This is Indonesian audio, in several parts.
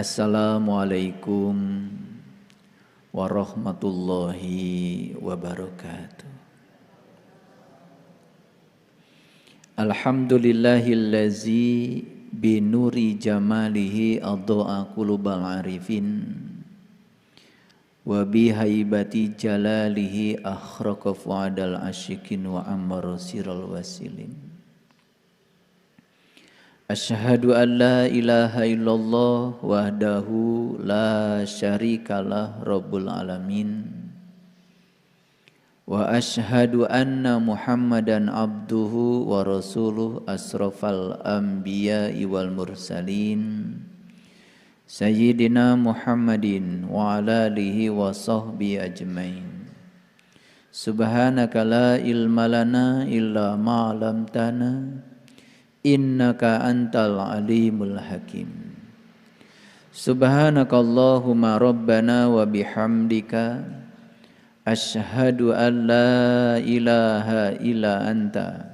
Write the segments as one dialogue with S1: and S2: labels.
S1: Assalamualaikum warahmatullahi wabarakatuh. Alhamdulillahillazi binuri jamalihi adha'a qulubal arifin wa bihaibati jalalihi akhraqa fuadal asyikin wa ammara siral wasilin. Asyhadu an la ilaha illallah wahdahu la syarikalah rabbul alamin wa asyhadu anna muhammadan abduhu wa rasuluh asrafal anbiya'i wal mursalin sayyidina muhammadin wa ala alihi wa sahbihi ajmain. Subhanaka la ilma lana illa ma 'allamtana innaka antal alimul hakim. Subhanakallahumma rabbana wa bihamdika asyhadu an la ilaha illa anta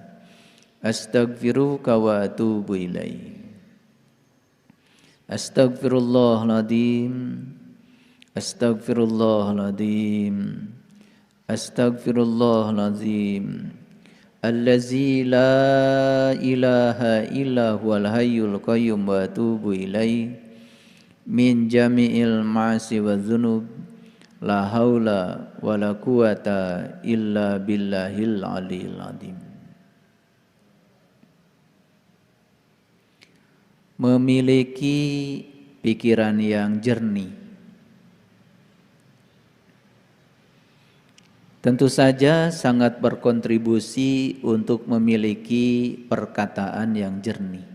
S1: astaghfiruka wa atubu ilaik. Astaghfirullahaladzim, astaghfirullahaladzim, astaghfirullahaladzim. Allazi la ilaha illa huwal hayyul qayyum wa atubu ilaih min jami'il ma'asi wa dzunub la haula wa la quwata illa billahil aliyil azim. Memiliki pikiran yang jernih tentu saja sangat berkontribusi untuk memiliki perkataan yang jernih.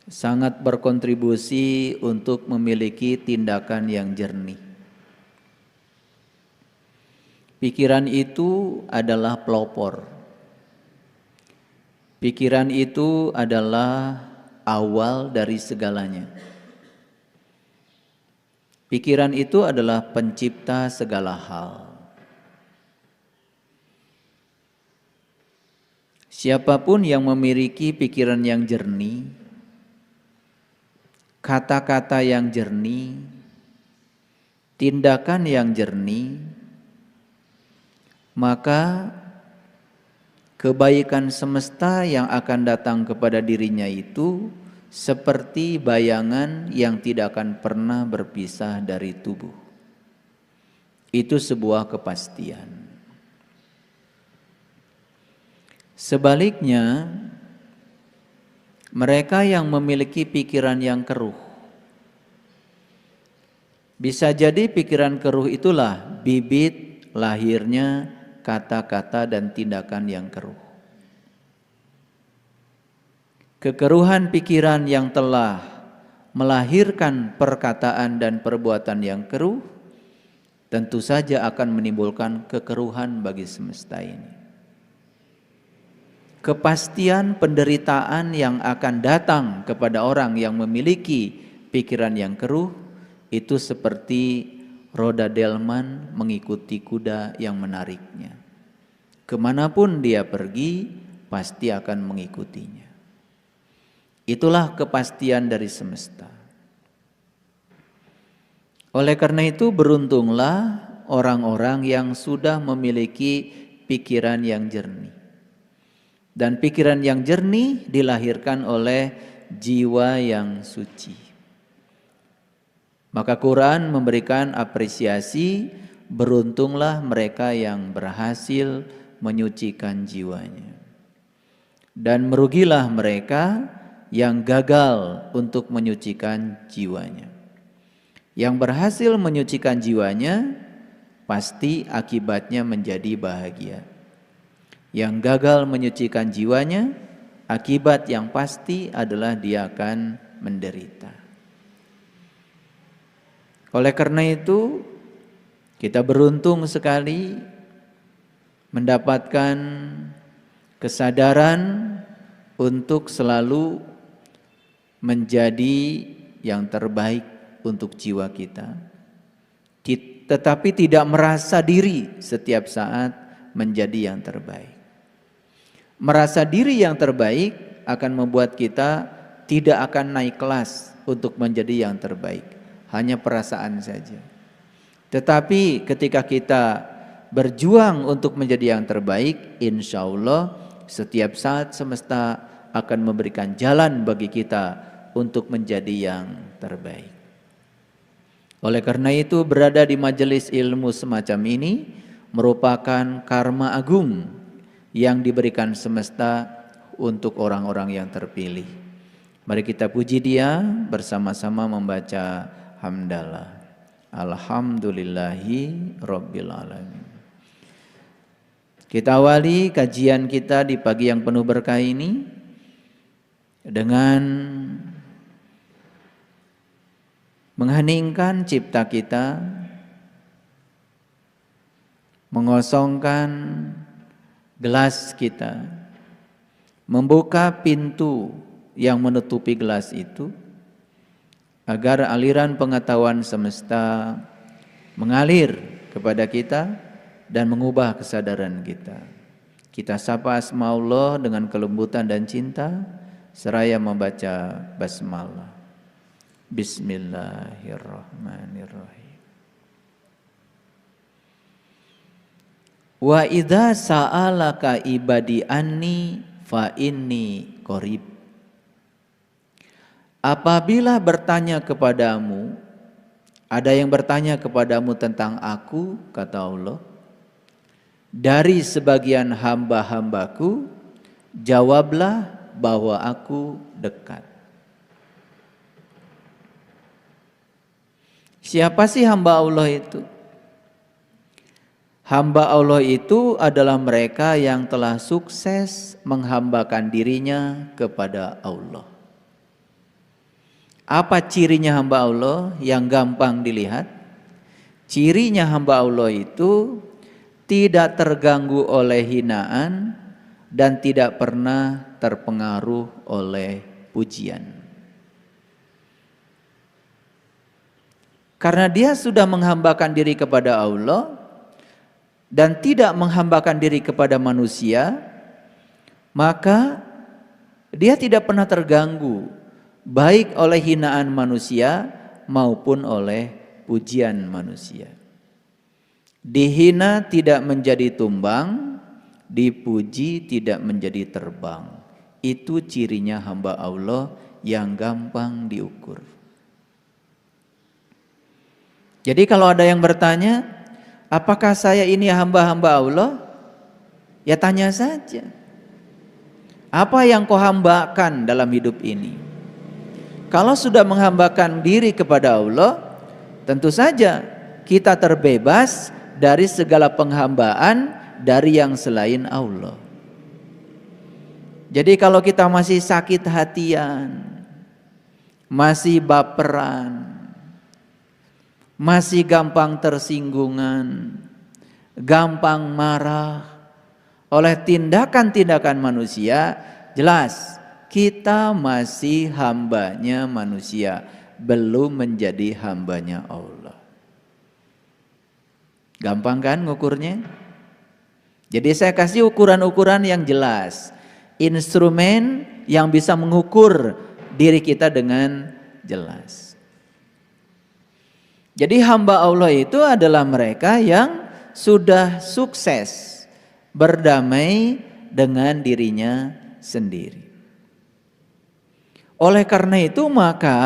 S1: Sangat berkontribusi untuk memiliki tindakan yang jernih. Pikiran itu adalah pelopor. Pikiran itu adalah awal dari segalanya. Pikiran itu adalah pencipta segala hal. Siapapun yang memiliki pikiran yang jernih, kata-kata yang jernih, tindakan yang jernih, maka kebaikan semesta yang akan datang kepada dirinya itu seperti bayangan yang tidak akan pernah berpisah dari tubuh. Itu sebuah kepastian. Sebaliknya, mereka yang memiliki pikiran yang keruh, bisa jadi pikiran keruh itulah bibit lahirnya kata-kata dan tindakan yang keruh. Kekeruhan pikiran yang telah melahirkan perkataan dan perbuatan yang keruh tentu saja akan menimbulkan kekeruhan bagi semesta ini. Kepastian penderitaan yang akan datang kepada orang yang memiliki pikiran yang keruh itu seperti roda delman mengikuti kuda yang menariknya. Kemanapun dia pergi, pasti akan mengikutinya. Itulah kepastian dari semesta. Oleh karena itu beruntunglah orang-orang yang sudah memiliki pikiran yang jernih. Dan pikiran yang jernih dilahirkan oleh jiwa yang suci. Maka Quran memberikan apresiasi, beruntunglah mereka yang berhasil menyucikan jiwanya. Dan merugilah mereka yang gagal untuk menyucikan jiwanya. Yang berhasil menyucikan jiwanya pasti akibatnya menjadi bahagia. Yang gagal menyucikan jiwanya, akibat yang pasti adalah dia akan menderita. Oleh karena itu, kita beruntung sekali mendapatkan kesadaran untuk selalu menjadi yang terbaik untuk jiwa kita, tetapi tidak merasa diri setiap saat menjadi yang terbaik. Merasa diri yang terbaik akan membuat kita tidak akan naik kelas untuk menjadi yang terbaik, hanya perasaan saja. Tetapi ketika kita berjuang untuk menjadi yang terbaik, insya Allah setiap saat semesta akan memberikan jalan bagi kita untuk menjadi yang terbaik. Oleh karena itu, berada di majelis ilmu semacam ini merupakan karma agung yang diberikan semesta untuk orang-orang yang terpilih. Mari kita puji Dia bersama-sama membaca hamdalah. Alhamdulillahi Rabbil Alamin. Kita awali kajian kita di pagi yang penuh berkah ini dengan mengheningkan cipta kita, mengosongkan gelas kita, membuka pintu yang menutupi gelas itu, agar aliran pengetahuan semesta mengalir kepada kita dan mengubah kesadaran kita. Kita sapa asma Allah dengan kelembutan dan cinta, seraya membaca basmalah. Bismillahirrahmanirrahim. Wa idza sa'alaka ibadi anni fa inni qarib. Apabila bertanya kepadamu, ada yang bertanya kepadamu tentang aku, kata Allah, dari sebagian hamba-hambaku, jawablah bahwa aku dekat. Siapa sih hamba Allah itu? Hamba Allah itu adalah mereka yang telah sukses menghambakan dirinya kepada Allah. Apa cirinya hamba Allah yang gampang dilihat? Cirinya hamba Allah itu tidak terganggu oleh hinaan dan tidak pernah terpengaruh oleh pujian. Karena dia sudah menghambakan diri kepada Allah dan tidak menghambakan diri kepada manusia, maka dia tidak pernah terganggu baik oleh hinaan manusia maupun oleh pujian manusia. Dihina tidak menjadi tumbang, dipuji tidak menjadi terbang. Itu cirinya hamba Allah yang gampang diukur. Jadi kalau ada yang bertanya, apakah saya ini hamba-hamba Allah? Ya tanya saja. Apa yang kau hambakan dalam hidup ini? Kalau sudah menghambakan diri kepada Allah, tentu saja kita terbebas dari segala penghambaan dari yang selain Allah. Jadi kalau kita masih sakit hatian, masih baperan, masih gampang tersinggungan, gampang marah oleh tindakan-tindakan manusia, jelas kita masih hambanya manusia, belum menjadi hambanya Allah. Gampang kan ngukurnya? Jadi saya kasih ukuran-ukuran yang jelas, instrumen yang bisa mengukur diri kita dengan jelas. Jadi hamba Allah itu adalah mereka yang sudah sukses berdamai dengan dirinya sendiri. Oleh karena itu maka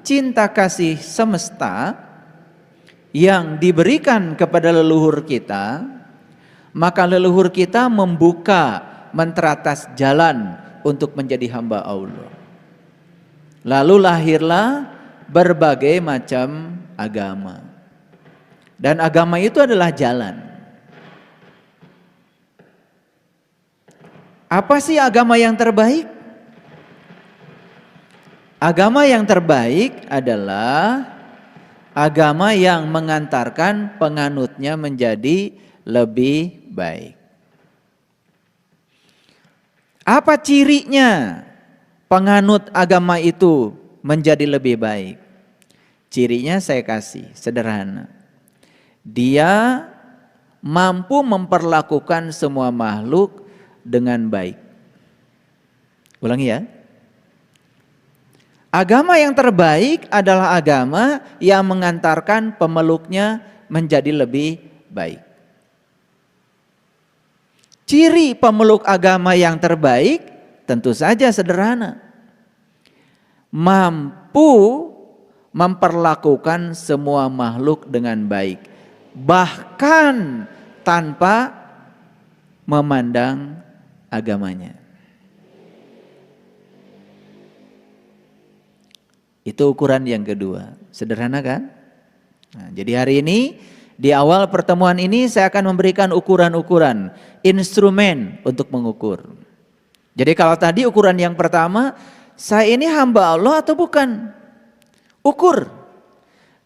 S1: cinta kasih semesta yang diberikan kepada leluhur kita, maka leluhur kita membuka menteratas jalan untuk menjadi hamba Allah. Lalu lahirlah berbagai macam agama. Dan agama itu adalah jalan. Apa sih agama yang terbaik? Agama yang terbaik adalah agama yang mengantarkan penganutnya menjadi lebih baik. Apa cirinya penganut agama itu menjadi lebih baik? Cirinya saya kasih sederhana. Dia mampu memperlakukan semua makhluk dengan baik. Ulangi ya. Agama yang terbaik adalah agama yang mengantarkan pemeluknya menjadi lebih baik. Ciri pemeluk agama yang terbaik tentu saja sederhana. Mampu memperlakukan semua makhluk dengan baik, bahkan tanpa memandang agamanya. Itu ukuran yang kedua. Sederhana kan? Nah, jadi hari ini di awal pertemuan ini saya akan memberikan ukuran-ukuran, instrumen untuk mengukur. Jadi kalau tadi ukuran yang pertama, saya ini hamba Allah atau bukan? Ukur.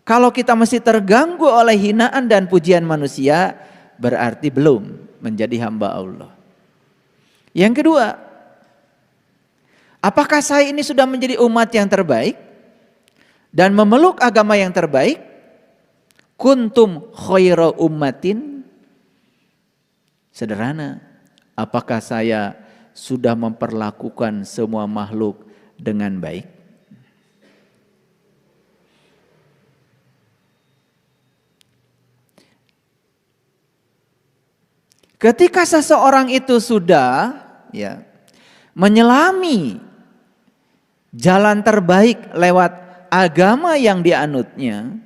S1: Kalau kita masih terganggu oleh hinaan dan pujian manusia, berarti belum menjadi hamba Allah. Yang kedua, apakah saya ini sudah menjadi umat yang terbaik dan memeluk agama yang terbaik? Kuntum khaira ummatin. Sederhana, apakah saya sudah memperlakukan semua makhluk dengan baik? Ketika seseorang itu sudah menyelami jalan terbaik lewat agama yang dianutnya,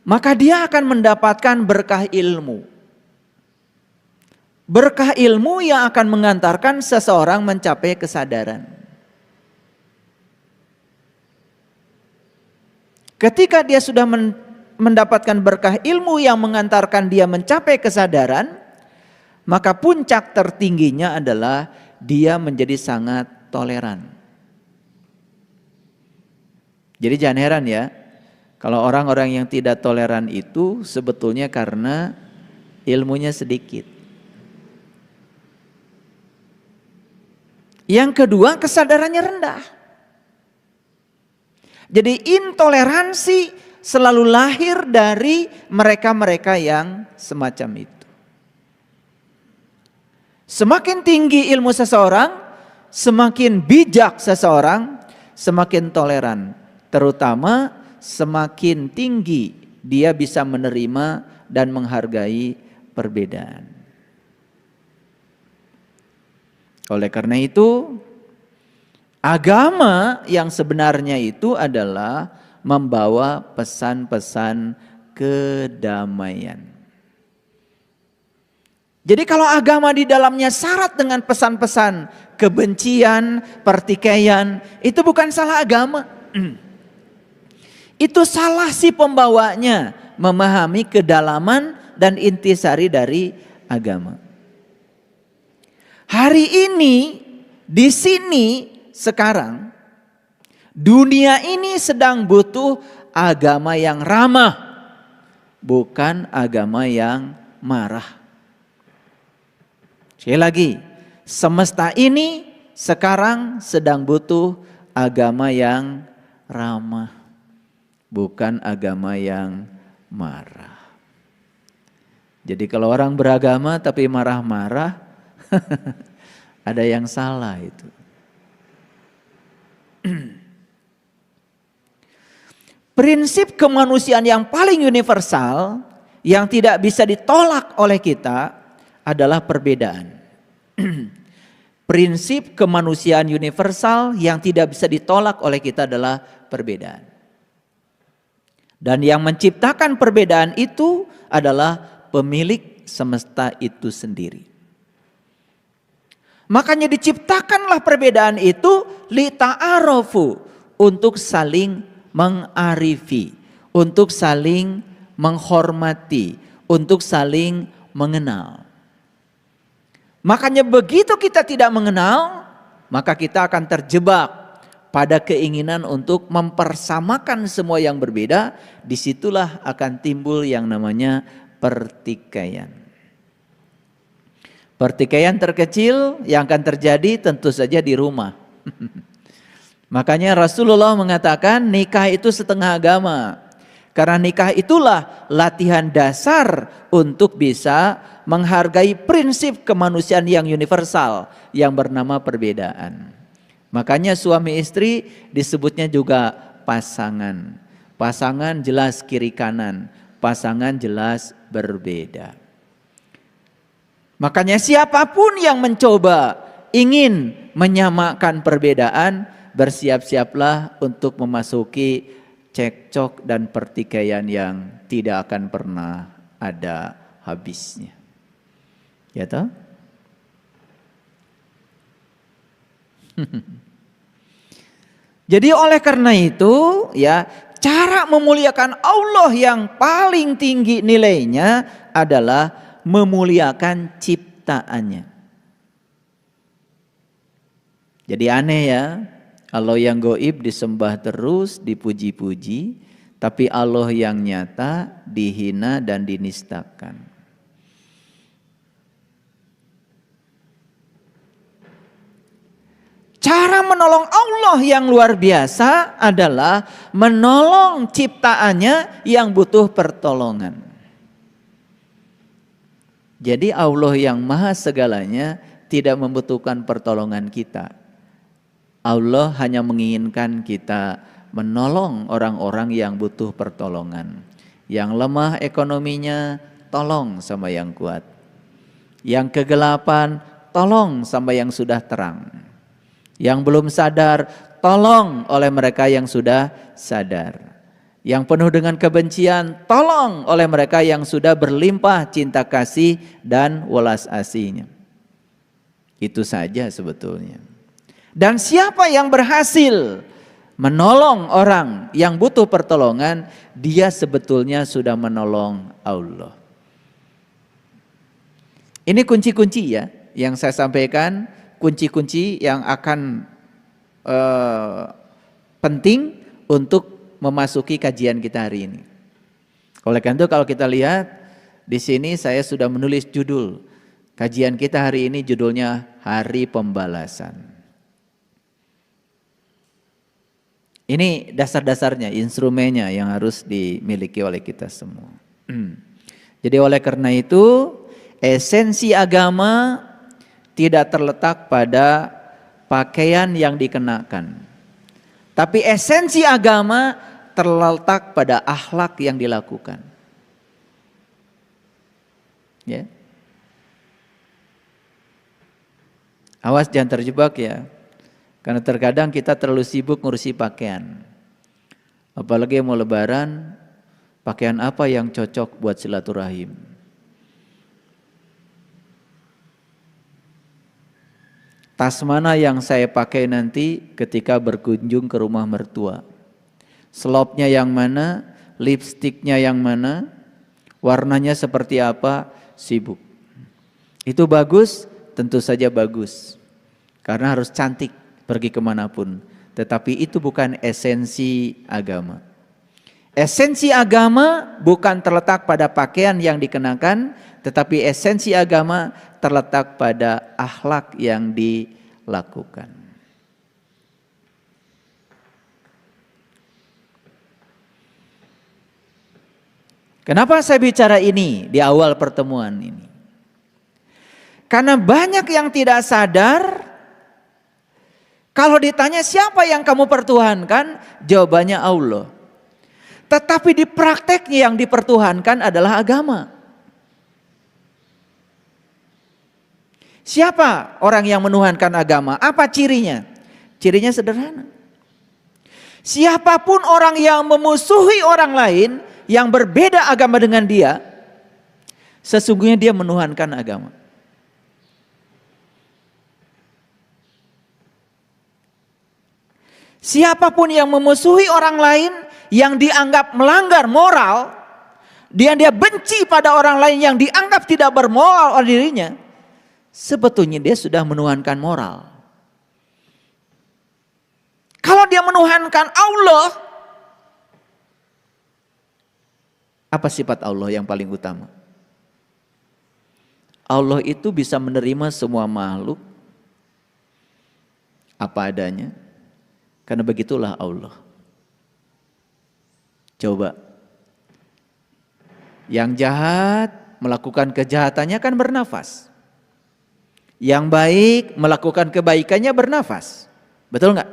S1: maka dia akan mendapatkan berkah ilmu. Berkah ilmu yang akan mengantarkan seseorang mencapai kesadaran. Ketika dia sudah mendapatkan berkah ilmu yang mengantarkan dia mencapai kesadaran, maka puncak tertingginya adalah dia menjadi sangat toleran. Jadi jangan heran ya, kalau orang-orang yang tidak toleran itu sebetulnya karena ilmunya sedikit. Yang kedua, kesadarannya rendah. Jadi intoleransi selalu lahir dari mereka-mereka yang semacam itu. Semakin tinggi ilmu seseorang, semakin bijak seseorang, semakin toleran. Terutama semakin tinggi dia bisa menerima dan menghargai perbedaan. Oleh karena itu, agama yang sebenarnya itu adalah membawa pesan-pesan kedamaian. Jadi kalau agama di dalamnya syarat dengan pesan-pesan kebencian, pertikaian, itu bukan salah agama. Itu salah si pembawanya memahami kedalaman dan intisari dari agama. Hari ini, di sini, sekarang, dunia ini sedang butuh agama yang ramah, bukan agama yang marah. Sekali lagi, semesta ini sekarang sedang butuh agama yang ramah, bukan agama yang marah. Jadi kalau orang beragama tapi marah-marah, ada yang salah itu. Prinsip kemanusiaan yang paling universal yang tidak bisa ditolak oleh kita adalah perbedaan. Prinsip kemanusiaan universal yang tidak bisa ditolak oleh kita adalah perbedaan. Dan yang menciptakan perbedaan itu adalah pemilik semesta itu sendiri. Makanya diciptakanlah perbedaan itu lita'arofu, untuk saling mengarifi, untuk saling menghormati, untuk saling mengenal. Makanya begitu kita tidak mengenal, maka kita akan terjebak pada keinginan untuk mempersamakan semua yang berbeda. Disitulah akan timbul yang namanya pertikaian. Pertikaian terkecil yang akan terjadi tentu saja di rumah. Makanya Rasulullah mengatakan nikah itu setengah agama. Karena nikah itulah latihan dasar untuk bisa menghargai prinsip kemanusiaan yang universal yang bernama perbedaan. Makanya suami istri disebutnya juga pasangan. Pasangan jelas kiri kanan, pasangan jelas berbeda. Makanya siapapun yang mencoba ingin menyamakan perbedaan, bersiap-siaplah untuk memasuki cekcok dan pertikaian yang tidak akan pernah ada habisnya. Ya toh? Jadi oleh karena itu ya, cara memuliakan Allah yang paling tinggi nilainya adalah memuliakan ciptaannya. Jadi aneh ya, Allah yang gaib disembah terus, dipuji-puji, tapi Allah yang nyata dihina dan dinistakan. Cara menolong Allah yang luar biasa adalah menolong ciptaannya yang butuh pertolongan. Jadi Allah yang maha segalanya tidak membutuhkan pertolongan kita. Allah hanya menginginkan kita menolong orang-orang yang butuh pertolongan. Yang lemah ekonominya, tolong sama yang kuat. Yang kegelapan, tolong sama yang sudah terang. Yang belum sadar, tolong oleh mereka yang sudah sadar. Yang penuh dengan kebencian, tolong oleh mereka yang sudah berlimpah cinta kasih dan welas asihnya. Itu saja sebetulnya. Dan siapa yang berhasil menolong orang yang butuh pertolongan, dia sebetulnya sudah menolong Allah. Ini kunci-kunci ya yang saya sampaikan, kunci-kunci yang akan penting untuk memasuki kajian kita hari ini. Oleh karena itu kalau kita lihat di sini saya sudah menulis judul kajian kita hari ini, judulnya Hari Pembalasan. Ini dasar-dasarnya, instrumennya yang harus dimiliki oleh kita semua. Jadi oleh karena itu, esensi agama tidak terletak pada pakaian yang dikenakan. Tapi esensi agama terletak pada akhlak yang dilakukan. Ya. Awas jangan terjebak ya. Karena terkadang kita terlalu sibuk ngurusi pakaian. Apalagi mau lebaran, pakaian apa yang cocok buat silaturahim. Tas mana yang saya pakai nanti ketika berkunjung ke rumah mertua. Slopnya yang mana, lipstiknya yang mana, warnanya seperti apa, sibuk. Itu bagus, tentu saja bagus. Karena harus cantik. Pergi kemanapun, tetapi itu bukan esensi agama. Esensi agama bukan terletak pada pakaian yang dikenakan, tetapi esensi agama terletak pada akhlak yang dilakukan. Kenapa saya bicara ini di awal pertemuan ini? Karena banyak yang tidak sadar. Kalau ditanya siapa yang kamu pertuhankan, jawabannya Allah. Tetapi di prakteknya yang dipertuhankan adalah agama. Siapa orang yang menuhankan agama? Apa cirinya? Cirinya sederhana. Siapapun orang yang memusuhi orang lain yang berbeda agama dengan dia, sesungguhnya dia menuhankan agama. Siapapun yang memusuhi orang lain yang dianggap melanggar moral, dia benci pada orang lain yang dianggap tidak bermoral oleh dirinya, sebetulnya dia sudah menuhankan moral. Kalau dia menuhankan Allah, apa sifat Allah yang paling utama? Allah itu bisa menerima semua makhluk apa adanya. Karena begitulah Allah. Coba Yang jahat melakukan kejahatannya kan bernafas. Yang baik melakukan kebaikannya bernafas. Betul nggak?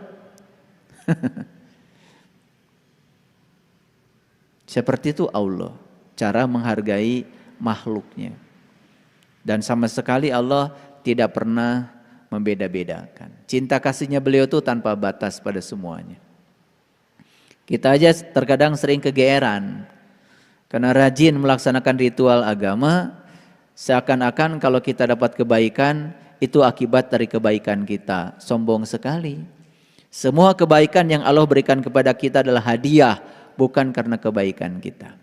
S1: Seperti itu Allah, cara menghargai makhluknya. Dan sama sekali Allah tidak pernah membeda-bedakan. Cinta kasihnya beliau itu tanpa batas pada semuanya. Kita aja terkadang sering kegeeran karena rajin melaksanakan ritual agama, seakan-akan kalau kita dapat kebaikan itu akibat dari kebaikan kita. Sombong sekali. Semua kebaikan yang Allah berikan kepada kita adalah hadiah, bukan karena kebaikan kita.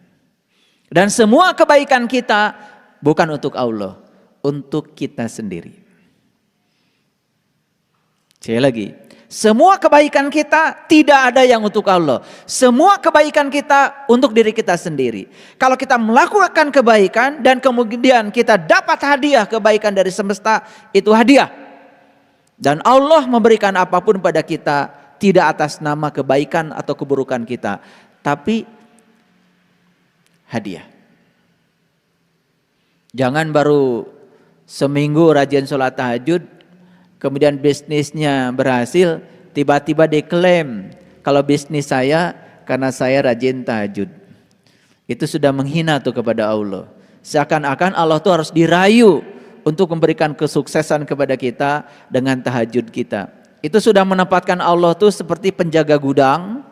S1: Dan semua kebaikan kita bukan untuk Allah, untuk kita sendiri. Sekali lagi, semua kebaikan kita tidak ada yang untuk Allah. Semua kebaikan kita untuk diri kita sendiri. Kalau kita melakukan kebaikan dan kemudian kita dapat hadiah kebaikan dari semesta, itu hadiah. Dan Allah memberikan apapun pada kita tidak atas nama kebaikan atau keburukan kita, tapi hadiah. Jangan baru seminggu rajin sholat tahajud, kemudian bisnisnya berhasil, tiba-tiba diklaim kalau bisnis saya karena saya rajin tahajud. Itu sudah menghina tuh kepada Allah. Seakan-akan Allah tuh harus dirayu untuk memberikan kesuksesan kepada kita dengan tahajud kita. Itu sudah menempatkan Allah tuh seperti penjaga gudang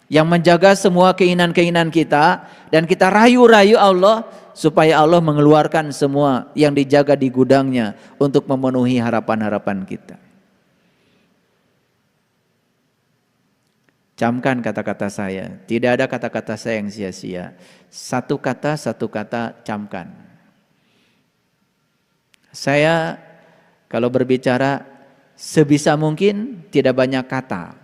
S1: yang menjaga semua keinginan-keinginan kita, dan kita rayu-rayu Allah supaya Allah mengeluarkan semua yang dijaga di gudangnya untuk memenuhi harapan-harapan kita. Camkan kata-kata saya, tidak ada kata-kata saya yang sia-sia. Satu kata camkan. Saya kalau berbicara sebisa mungkin tidak banyak kata.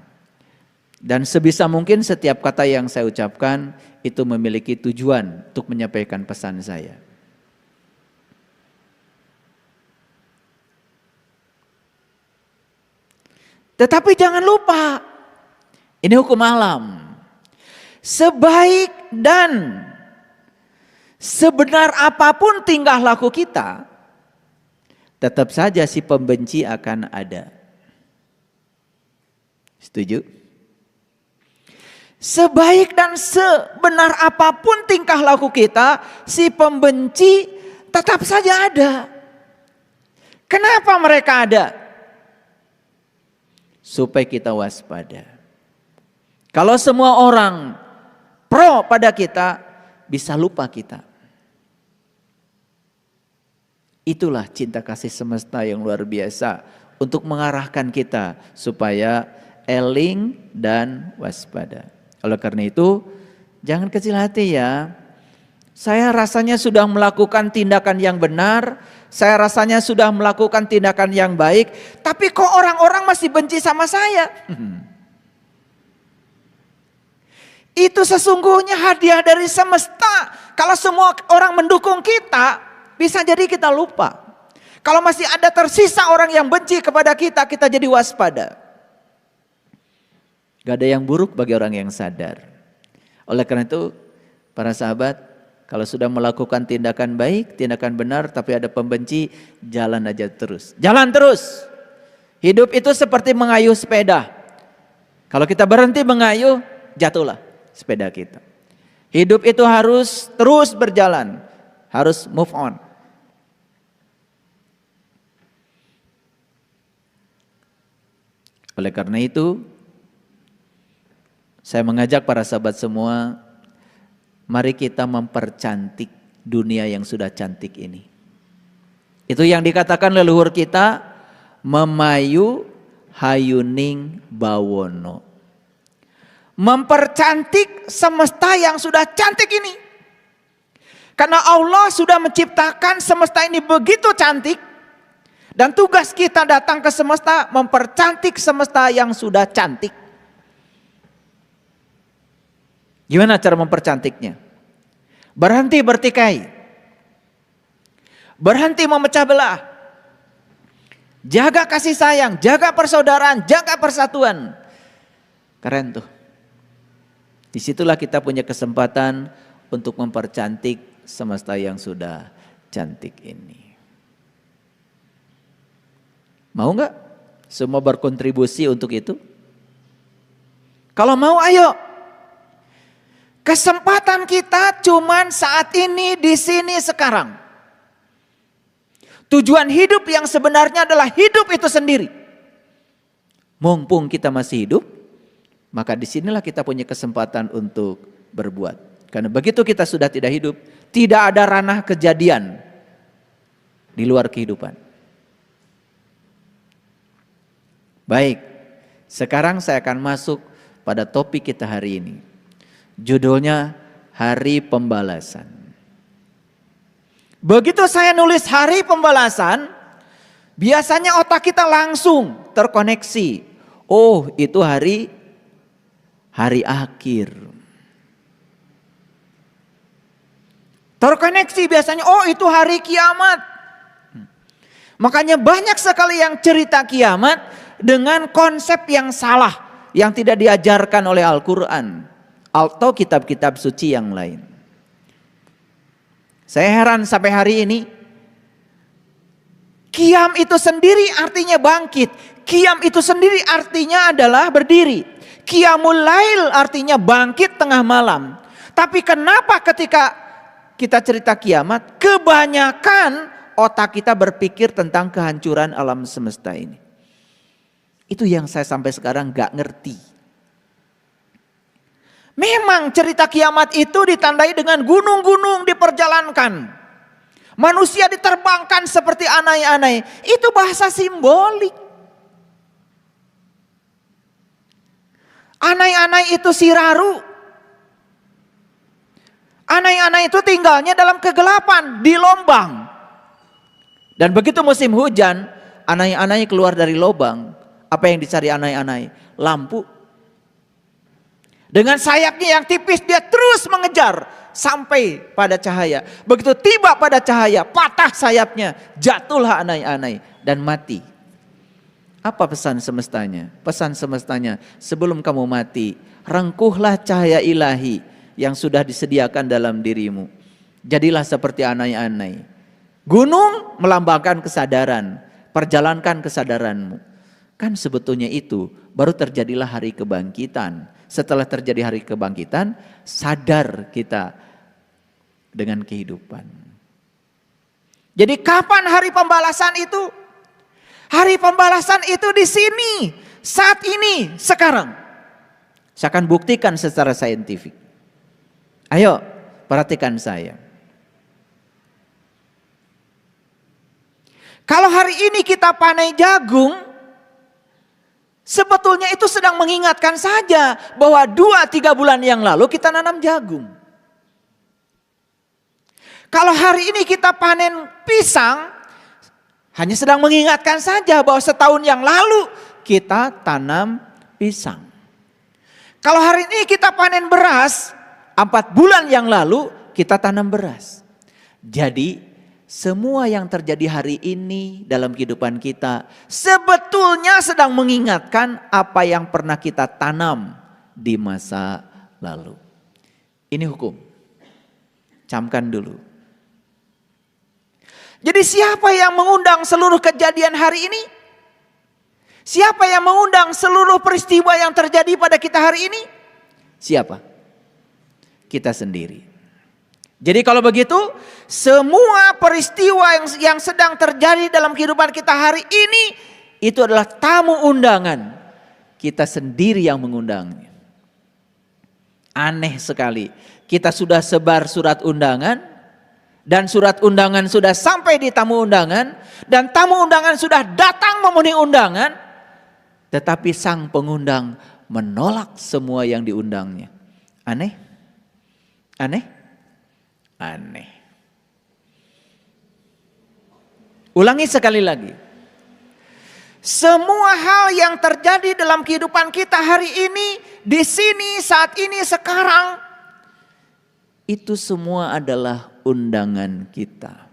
S1: Dan sebisa mungkin setiap kata yang saya ucapkan itu memiliki tujuan untuk menyampaikan pesan saya. Tetapi jangan lupa, ini hukum alam. Sebaik dan sebenar apapun tingkah laku kita, tetap saja si pembenci akan ada. Setuju? Sebaik dan sebenar apapun tingkah laku kita, si pembenci tetap saja ada. Kenapa mereka ada? Supaya kita waspada. Kalau semua orang pro pada kita, bisa lupa kita. Itulah cinta kasih semesta yang luar biasa untuk mengarahkan kita supaya eling dan waspada. Oleh karena itu, jangan kecil hati ya. Saya rasanya sudah melakukan tindakan yang benar, saya rasanya sudah melakukan tindakan yang baik, tapi kok orang-orang masih benci sama saya? Itu sesungguhnya hadiah dari semesta. Kalau semua orang mendukung kita, bisa jadi kita lupa. Kalau masih ada tersisa orang yang benci kepada kita, kita jadi waspada. Gak ada yang buruk bagi orang yang sadar. Oleh karena itu, para sahabat, kalau sudah melakukan tindakan baik, tindakan benar, tapi ada pembenci, jalan aja terus. Jalan terus. Hidup itu seperti mengayuh sepeda. Kalau kita berhenti mengayuh, jatuhlah sepeda kita. Hidup itu harus terus berjalan, harus move on. Oleh karena itu, saya mengajak para sahabat semua, mari kita mempercantik dunia yang sudah cantik ini. Itu yang dikatakan leluhur kita, memayu hayuning bawono. Mempercantik semesta yang sudah cantik ini. Karena Allah sudah menciptakan semesta ini begitu cantik. Dan tugas kita datang ke semesta, mempercantik semesta yang sudah cantik. Gimana cara mempercantiknya? Berhenti bertikai. Berhenti memecah belah. Jaga kasih sayang, jaga persaudaraan, jaga persatuan. Keren tuh. Disitulah kita punya kesempatan untuk mempercantik semesta yang sudah cantik ini. Mau nggak semua berkontribusi untuk itu? Kalau mau ayo. Kesempatan kita cuman saat ini, di sini, sekarang. Tujuan hidup yang sebenarnya adalah hidup itu sendiri. Mumpung kita masih hidup, maka disinilah kita punya kesempatan untuk berbuat. Karena begitu kita sudah tidak hidup, tidak ada ranah kejadian di luar kehidupan. Baik, sekarang saya akan masuk pada topik kita hari ini. Judulnya Hari Pembalasan. Begitu saya nulis Hari Pembalasan, biasanya otak kita langsung terkoneksi. Oh, itu hari akhir. Terkoneksi biasanya, oh itu hari kiamat. Makanya banyak sekali yang cerita kiamat dengan konsep yang salah, yang tidak diajarkan oleh Al-Quran atau kitab-kitab suci yang lain. Saya heran sampai hari ini, Qiyam itu sendiri artinya bangkit. Qiyam itu sendiri artinya adalah berdiri. Qiyamul lail artinya bangkit tengah malam. Tapi kenapa ketika kita cerita kiamat, kebanyakan otak kita berpikir tentang kehancuran alam semesta ini. Itu yang saya sampai sekarang gak ngerti. Memang cerita kiamat itu ditandai dengan gunung-gunung diperjalankan. Manusia diterbangkan seperti anai-anai. Itu bahasa simbolik. Anai-anai itu siraru. Anai-anai itu tinggalnya dalam kegelapan, di lubang. Dan begitu musim hujan, anai-anai keluar dari lubang. Apa yang dicari anai-anai? Lampu. Dengan sayapnya yang tipis dia terus mengejar sampai pada cahaya. Begitu tiba pada cahaya, patah sayapnya, jatuhlah anai-anai dan mati. Apa pesan semestanya? Pesan semestanya, sebelum kamu mati, rengkuhlah cahaya ilahi yang sudah disediakan dalam dirimu. Jadilah seperti anai-anai. Gunung melambangkan kesadaran, perjalankan kesadaranmu. Kan sebetulnya itu baru terjadilah hari kebangkitan. Setelah terjadi hari kebangkitan, sadar kita dengan kehidupan. Jadi kapan hari pembalasan itu? Hari pembalasan itu di sini, saat ini, sekarang. Saya akan buktikan secara saintifik. Ayo, perhatikan saya. Kalau hari ini kita panen jagung, sebetulnya itu sedang mengingatkan saja bahwa 2-3 bulan yang lalu kita nanam jagung. Kalau hari ini kita panen pisang, hanya sedang mengingatkan saja bahwa setahun yang lalu kita tanam pisang. Kalau hari ini kita panen beras, 4 bulan yang lalu kita tanam beras. Jadi semua yang terjadi hari ini dalam kehidupan kita sebetulnya sedang mengingatkan apa yang pernah kita tanam di masa lalu. Ini hukum. Camkan dulu. Jadi siapa yang mengundang seluruh kejadian hari ini? Siapa yang mengundang seluruh peristiwa yang terjadi pada kita hari ini? Siapa? Kita sendiri. Jadi kalau begitu, semua peristiwa yang sedang terjadi dalam kehidupan kita hari ini, itu adalah tamu undangan. Kita sendiri yang mengundangnya. Aneh sekali. Kita sudah sebar surat undangan, dan surat undangan sudah sampai di tamu undangan, dan tamu undangan sudah datang memenuhi undangan, tetapi sang pengundang menolak semua yang diundangnya. Aneh? Aneh? Aneh. Ulangi sekali lagi. Semua hal yang terjadi dalam kehidupan kita hari ini, di sini, saat ini, sekarang, itu semua adalah undangan kita.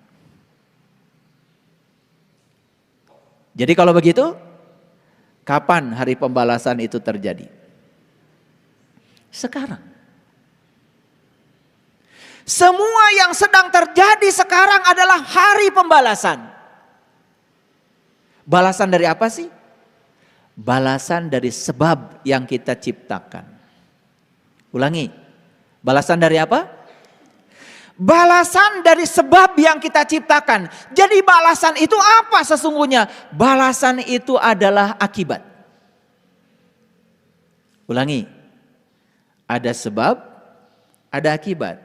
S1: Jadi kalau begitu, kapan hari pembalasan itu terjadi? Sekarang. Semua yang sedang terjadi sekarang adalah hari pembalasan. Balasan dari apa sih? Balasan dari sebab yang kita ciptakan. Ulangi. Balasan dari apa? Balasan dari sebab yang kita ciptakan. Jadi balasan itu apa sesungguhnya? Balasan itu adalah akibat. Ulangi. Ada sebab, ada akibat.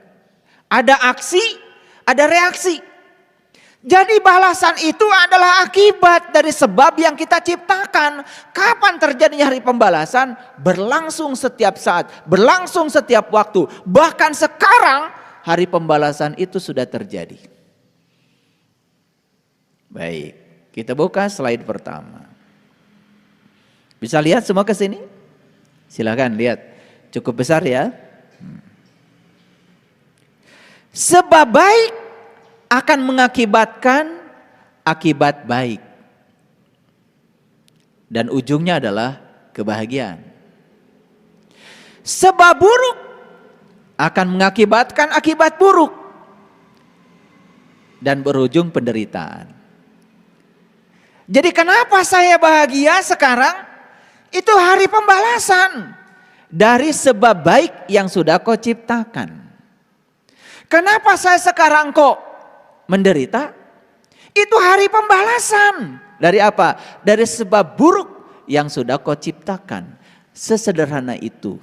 S1: Ada aksi, ada reaksi. Jadi balasan itu adalah akibat dari sebab yang kita ciptakan. Kapan terjadinya hari pembalasan? Berlangsung setiap saat, berlangsung setiap waktu. Bahkan sekarang hari pembalasan itu sudah terjadi. Baik, kita buka slide pertama. Bisa lihat semua ke sini? Silakan lihat. Cukup besar ya. Sebab baik akan mengakibatkan akibat baik. Dan ujungnya adalah kebahagiaan. Sebab buruk akan mengakibatkan akibat buruk. Dan berujung penderitaan. Jadi kenapa saya bahagia sekarang? Itu hari pembalasan. Dari sebab baik yang sudah kau ciptakan. Kenapa saya sekarang kok menderita? Itu hari pembalasan. Dari apa? Dari sebab buruk yang sudah kau ciptakan. Sesederhana itu.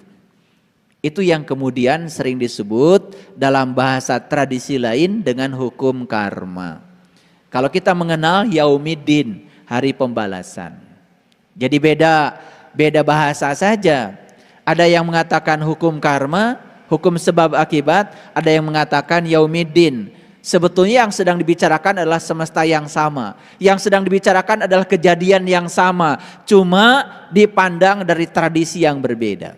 S1: Itu yang kemudian sering disebut dalam bahasa tradisi lain dengan hukum karma. Kalau kita mengenal Yaumiddin, hari pembalasan. Jadi beda bahasa saja. Ada yang mengatakan hukum karma, hukum sebab akibat, ada yang mengatakan Yaumiddin. Sebetulnya yang sedang dibicarakan adalah semesta yang sama. Yang sedang dibicarakan adalah kejadian yang sama. Cuma dipandang dari tradisi yang berbeda.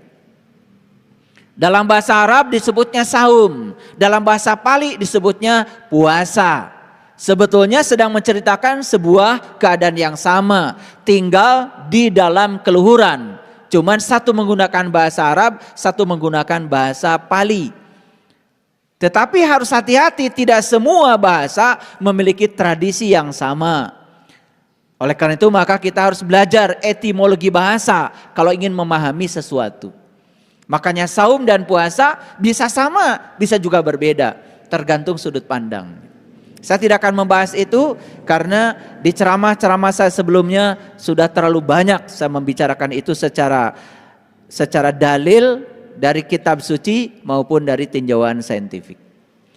S1: Dalam bahasa Arab disebutnya saum. Dalam bahasa Pali disebutnya puasa. Sebetulnya sedang menceritakan sebuah keadaan yang sama. Tinggal di dalam keluhuran. Cuman satu menggunakan bahasa Arab, satu menggunakan bahasa Pali. Tetapi harus hati-hati, tidak semua bahasa memiliki tradisi yang sama. Oleh karena itu maka kita harus belajar etimologi bahasa kalau ingin memahami sesuatu. Makanya saum dan puasa bisa sama, bisa juga berbeda, tergantung sudut pandang. Saya tidak akan membahas itu karena di ceramah-ceramah saya sebelumnya sudah terlalu banyak saya membicarakan itu secara dalil dari kitab suci maupun dari tinjauan saintifik.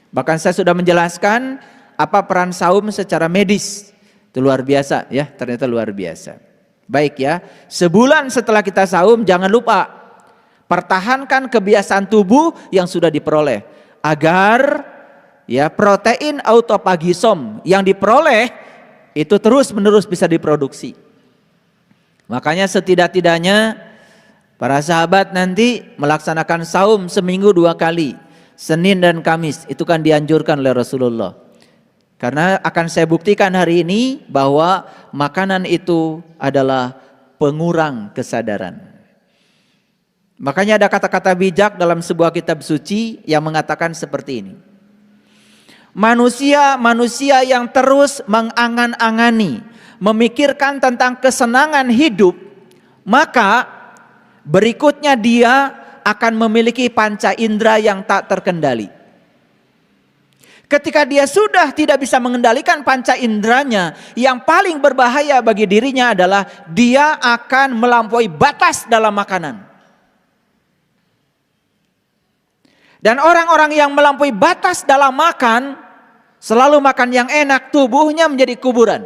S1: Bahkan saya sudah menjelaskan apa peran saum secara medis. Itu luar biasa ya, ternyata luar biasa. Baik ya, sebulan setelah kita saum jangan lupa pertahankan kebiasaan tubuh yang sudah diperoleh agar ya protein autophagisom yang diperoleh itu terus menerus bisa diproduksi. Makanya setidak-tidaknya para sahabat nanti melaksanakan saum seminggu 2 kali, Senin dan Kamis. Itu kan dianjurkan oleh Rasulullah. Karena akan saya buktikan hari ini bahwa makanan itu adalah pengurang kesadaran. Makanya ada kata-kata bijak dalam sebuah kitab suci yang mengatakan seperti ini. Manusia yang terus mengangan-angani, memikirkan tentang kesenangan hidup, maka berikutnya dia akan memiliki panca indera yang tak terkendali. Ketika dia sudah tidak bisa mengendalikan panca inderanya, yang paling berbahaya bagi dirinya adalah dia akan melampaui batas dalam makanan. Dan orang-orang yang melampaui batas dalam makan, selalu makan yang enak, tubuhnya menjadi kuburan.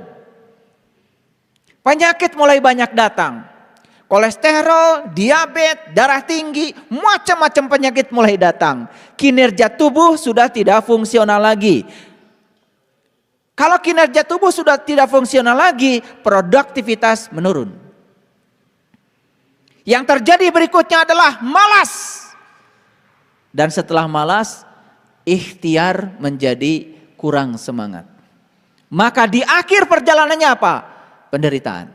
S1: Penyakit mulai banyak datang. Kolesterol, diabetes, darah tinggi, macam-macam penyakit mulai datang. Kinerja tubuh sudah tidak fungsional lagi. Kalau kinerja tubuh sudah tidak fungsional lagi, produktivitas menurun. Yang terjadi berikutnya adalah malas. Dan setelah malas, ikhtiar menjadi kurang semangat. Maka di akhir perjalanannya apa? Penderitaan.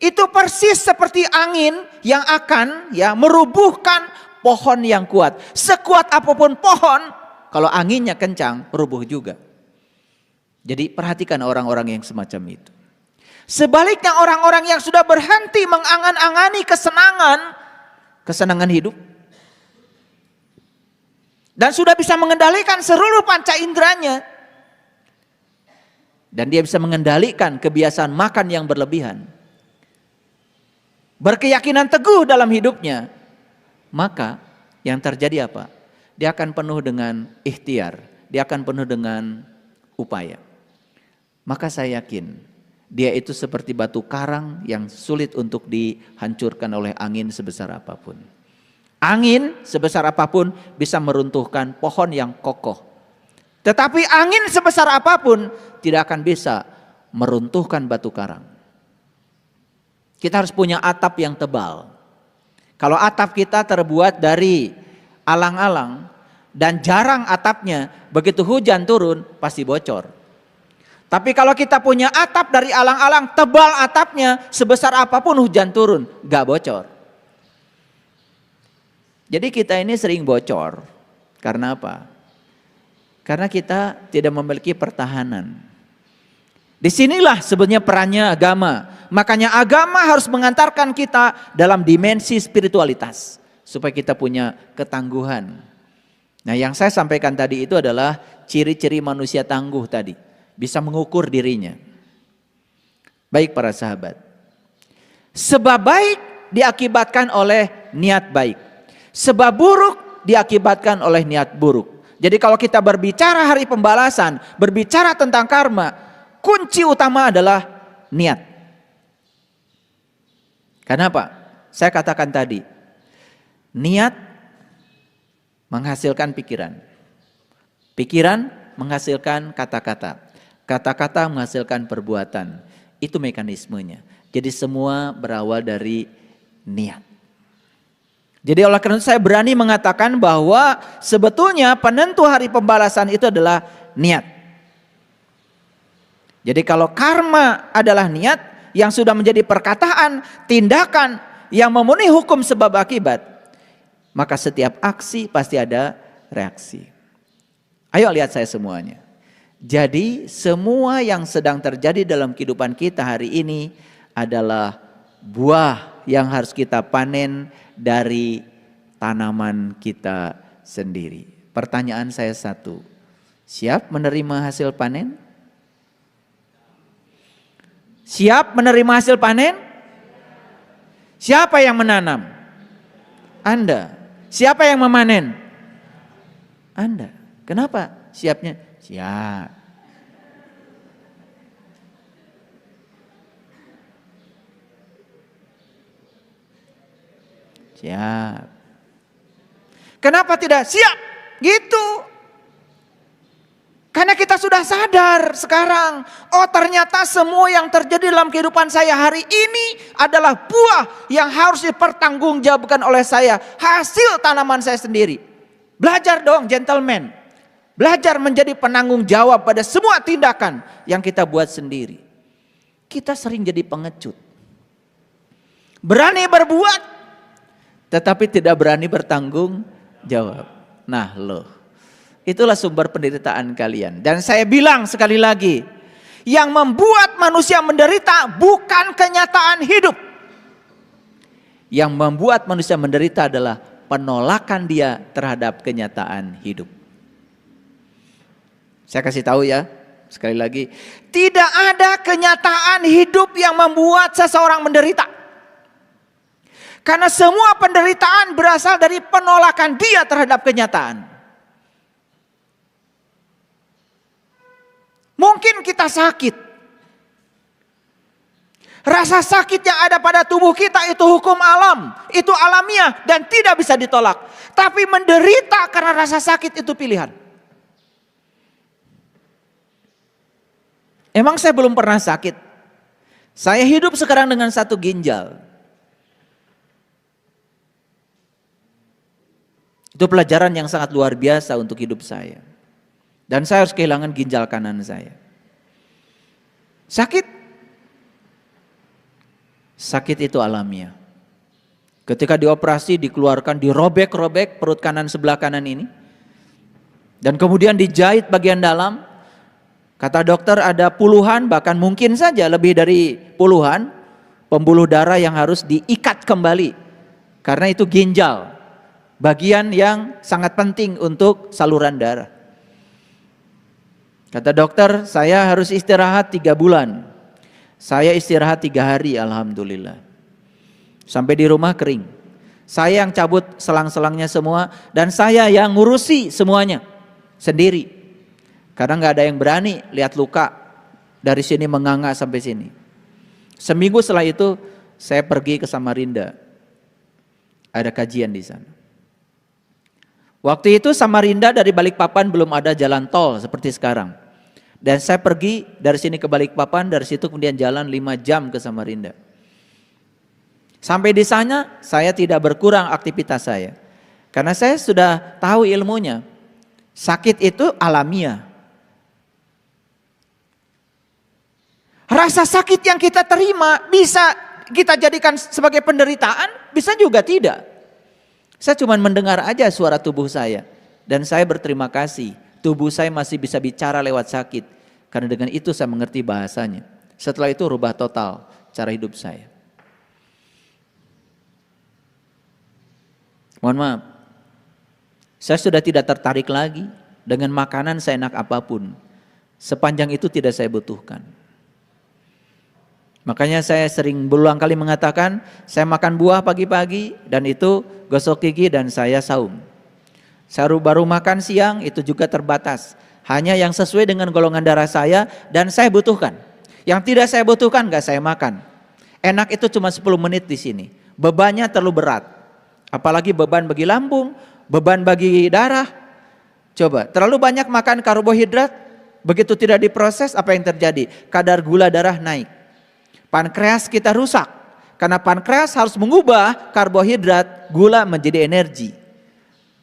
S1: Itu persis seperti angin yang akan merubuhkan pohon yang kuat. Sekuat apapun pohon, Kalau anginnya kencang, rubuh juga. Jadi perhatikan orang-orang yang semacam itu. Sebaliknya orang-orang yang sudah berhenti mengangan-angani kesenangan hidup, dan sudah bisa mengendalikan seluruh panca inderanya, dan dia bisa mengendalikan kebiasaan makan yang berlebihan, berkeyakinan teguh dalam hidupnya, maka yang terjadi apa? Dia akan penuh dengan ikhtiar, dia akan penuh dengan upaya. Maka saya yakin dia itu seperti batu karang yang sulit untuk dihancurkan oleh angin sebesar apapun. Angin sebesar apapun bisa meruntuhkan pohon yang kokoh. Tetapi angin sebesar apapun tidak akan bisa meruntuhkan batu karang. Kita harus punya atap yang tebal. Kalau atap kita terbuat dari alang-alang dan jarang atapnya, begitu hujan turun pasti bocor. Tapi kalau kita punya atap dari alang-alang, tebal atapnya, sebesar apapun hujan turun, gak bocor. Jadi kita ini sering bocor. Karena apa? Karena kita tidak memiliki pertahanan. Disinilah sebenarnya perannya agama. Makanya agama harus mengantarkan kita dalam dimensi spiritualitas. Supaya kita punya ketangguhan. Nah, yang saya sampaikan tadi itu adalah ciri-ciri manusia tangguh tadi. Bisa mengukur dirinya. Baik para sahabat. Sebab baik diakibatkan oleh niat baik. Sebab buruk diakibatkan oleh niat buruk. Jadi kalau kita berbicara hari pembalasan, berbicara tentang karma, kunci utama adalah niat. Kenapa? Saya katakan tadi, niat menghasilkan pikiran. Pikiran menghasilkan kata-kata. Kata-kata menghasilkan perbuatan. Itu mekanismenya. Jadi semua berawal dari niat. Jadi oleh karena itu saya berani mengatakan bahwa sebetulnya penentu hari pembalasan itu adalah niat. Jadi kalau karma adalah niat yang sudah menjadi perkataan, tindakan yang memenuhi hukum sebab akibat, maka setiap aksi pasti ada reaksi. Ayo lihat saya semuanya. Jadi semua yang sedang terjadi dalam kehidupan kita hari ini adalah buah yang harus kita panen dari tanaman kita sendiri. Pertanyaan saya satu, siap menerima hasil panen? Siap menerima hasil panen? Siapa yang menanam? Anda. Siapa yang memanen? Anda. Kenapa siapnya? Siap. Siap. Kenapa tidak siap? Gitu. Karena kita sudah sadar sekarang, oh ternyata semua yang terjadi dalam kehidupan saya hari ini adalah buah yang harus dipertanggungjawabkan oleh saya, hasil tanaman saya sendiri. Belajar dong gentleman. Belajar menjadi penanggung jawab pada semua tindakan yang kita buat sendiri. Kita sering jadi pengecut. Berani berbuat, tetapi tidak berani bertanggung jawab. Nah loh, itulah sumber penderitaan kalian. Dan saya bilang sekali lagi, yang membuat manusia menderita bukan kenyataan hidup. Yang membuat manusia menderita adalah penolakan dia terhadap kenyataan hidup. Saya kasih tahu ya, sekali lagi, tidak ada kenyataan hidup yang membuat seseorang menderita. Karena semua penderitaan berasal dari penolakan dia terhadap kenyataan. Mungkin kita sakit. Rasa sakit yang ada pada tubuh kita itu hukum alam, itu alamiah dan tidak bisa ditolak. Tapi menderita karena rasa sakit itu pilihan. Emang saya belum pernah sakit. Saya hidup sekarang dengan satu ginjal. Itu pelajaran yang sangat luar biasa untuk hidup saya. Dan saya harus kehilangan ginjal kanan saya. Sakit. Sakit itu alamiah. Ketika dioperasi, dikeluarkan, dirobek-robek perut kanan sebelah kanan ini. Dan kemudian dijahit bagian dalam. Kata dokter ada puluhan, bahkan mungkin saja lebih dari puluhan pembuluh darah yang harus diikat kembali. Karena itu ginjal, bagian yang sangat penting untuk saluran darah. Kata dokter, saya harus istirahat 3 bulan. Saya istirahat 3 hari, alhamdulillah. Sampai di rumah kering. Saya yang cabut selang-selangnya semua, dan saya yang ngurusi semuanya sendiri. Karena nggak ada yang berani lihat luka dari sini menganga sampai sini. Seminggu setelah itu saya pergi ke Samarinda. Ada kajian di sana. Waktu itu Samarinda dari Balikpapan belum ada jalan tol seperti sekarang. Dan saya pergi dari sini ke Balikpapan, dari situ kemudian jalan 5 jam ke Samarinda. Sampai di sana saya tidak berkurang aktivitas saya. Karena saya sudah tahu ilmunya. Sakit itu alamiah. Rasa sakit yang kita terima bisa kita jadikan sebagai penderitaan, bisa juga tidak. Saya cuma mendengar aja suara tubuh saya. Dan saya berterima kasih, tubuh saya masih bisa bicara lewat sakit. Karena dengan itu saya mengerti bahasanya. Setelah itu rubah total cara hidup saya. Mohon maaf, saya sudah tidak tertarik lagi dengan makanan seenak apapun. Sepanjang itu tidak saya butuhkan. Makanya saya sering berulang kali mengatakan, saya makan buah pagi-pagi dan itu gosok gigi dan saya saum. Saya baru makan siang itu juga terbatas. Hanya yang sesuai dengan golongan darah saya dan saya butuhkan. Yang tidak saya butuhkan gak saya makan. Enak itu cuma 10 menit di sini. Bebannya terlalu berat. Apalagi beban bagi lambung, beban bagi darah. Coba, terlalu banyak makan karbohidrat, begitu tidak diproses apa yang terjadi? Kadar gula darah naik. Pankreas kita rusak. Karena pankreas harus mengubah karbohidrat, gula menjadi energi.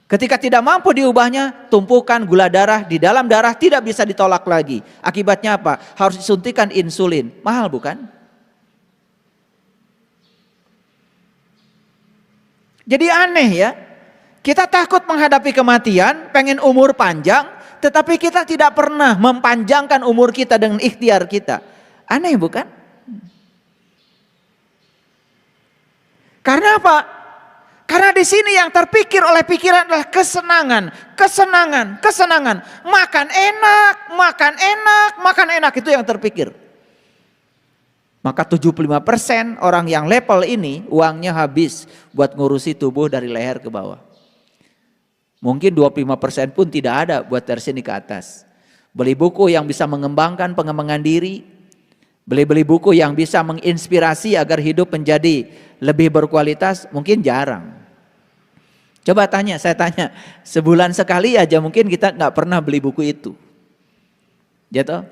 S1: Ketika tidak mampu diubahnya, tumpukan gula darah di dalam darah tidak bisa ditolak lagi. Akibatnya apa? Harus disuntikan insulin. Mahal bukan? Jadi aneh ya. Kita takut menghadapi kematian, pengen umur panjang, tetapi kita tidak pernah mempanjangkan umur kita dengan ikhtiar kita. Aneh bukan? Karena apa? Karena di sini yang terpikir oleh pikiran adalah kesenangan, kesenangan, kesenangan. Makan enak, makan enak, makan enak, itu yang terpikir. Maka 75% orang yang level ini uangnya habis buat ngurusi tubuh dari leher ke bawah. Mungkin 25% pun tidak ada buat dari sini ke atas. Beli buku yang bisa mengembangkan pengembangan diri. Beli buku yang bisa menginspirasi agar hidup menjadi lebih berkualitas, mungkin jarang. Coba tanya, saya tanya, sebulan sekali aja mungkin kita nggak pernah beli buku itu. Jatuh?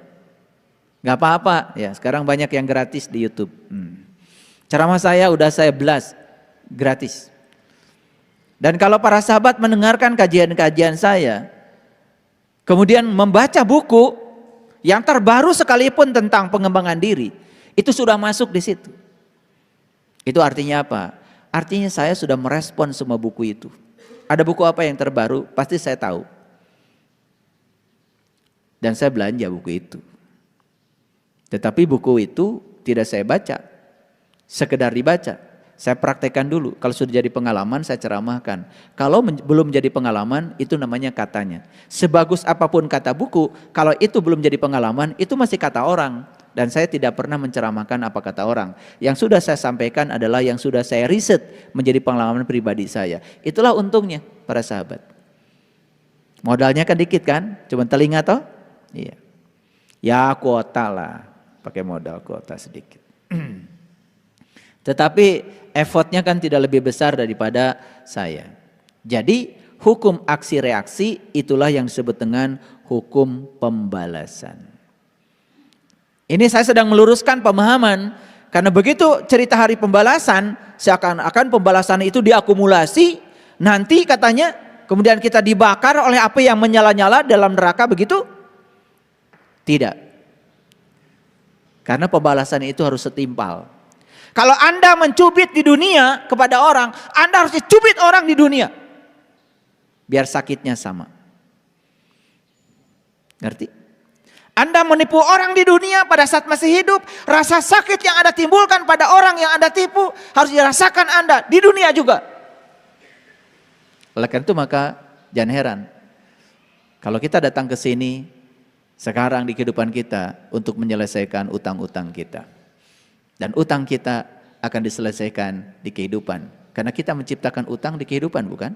S1: Nggak apa-apa, ya sekarang banyak yang gratis di YouTube. Ceramah saya udah saya blast, gratis. Dan kalau para sahabat mendengarkan kajian-kajian saya, kemudian membaca buku yang terbaru sekalipun tentang pengembangan diri, itu sudah masuk di situ. Itu artinya apa? Artinya saya sudah merespon semua buku itu. Ada buku apa yang terbaru? Pasti saya tahu. Dan saya belanja buku itu. Tetapi buku itu tidak saya baca. Sekedar dibaca. Saya praktekkan dulu. Kalau sudah jadi pengalaman saya ceramahkan. Kalau belum jadi pengalaman itu namanya katanya. Sebagus apapun kata buku, kalau itu belum jadi pengalaman itu masih kata orang. Dan saya tidak pernah menceramahkan apa kata orang. Yang sudah saya sampaikan adalah yang sudah saya riset menjadi pengalaman pribadi saya. Itulah untungnya para sahabat. Modalnya kan dikit kan? Cuma telinga toh? Iya. Ya kuota lah. Pakai modal kuota sedikit. Tetapi effortnya kan tidak lebih besar daripada saya. Jadi hukum aksi reaksi itulah yang disebut dengan hukum pembalasan. Ini saya sedang meluruskan pemahaman. Karena begitu cerita hari pembalasan, seakan-akan pembalasan itu diakumulasi. Nanti katanya kemudian kita dibakar oleh api yang menyala-nyala dalam neraka, begitu? Tidak. Karena pembalasan itu harus setimpal. Kalau Anda mencubit di dunia kepada orang, Anda harus dicubit orang di dunia. Biar sakitnya sama. Ngerti? Anda menipu orang di dunia pada saat masih hidup, rasa sakit yang Anda timbulkan pada orang yang Anda tipu harus dirasakan Anda di dunia juga. Oleh karena itu maka jangan heran kalau kita datang ke sini sekarang di kehidupan kita untuk menyelesaikan utang-utang kita. Dan utang kita akan diselesaikan di kehidupan. Karena kita menciptakan utang di kehidupan, bukan?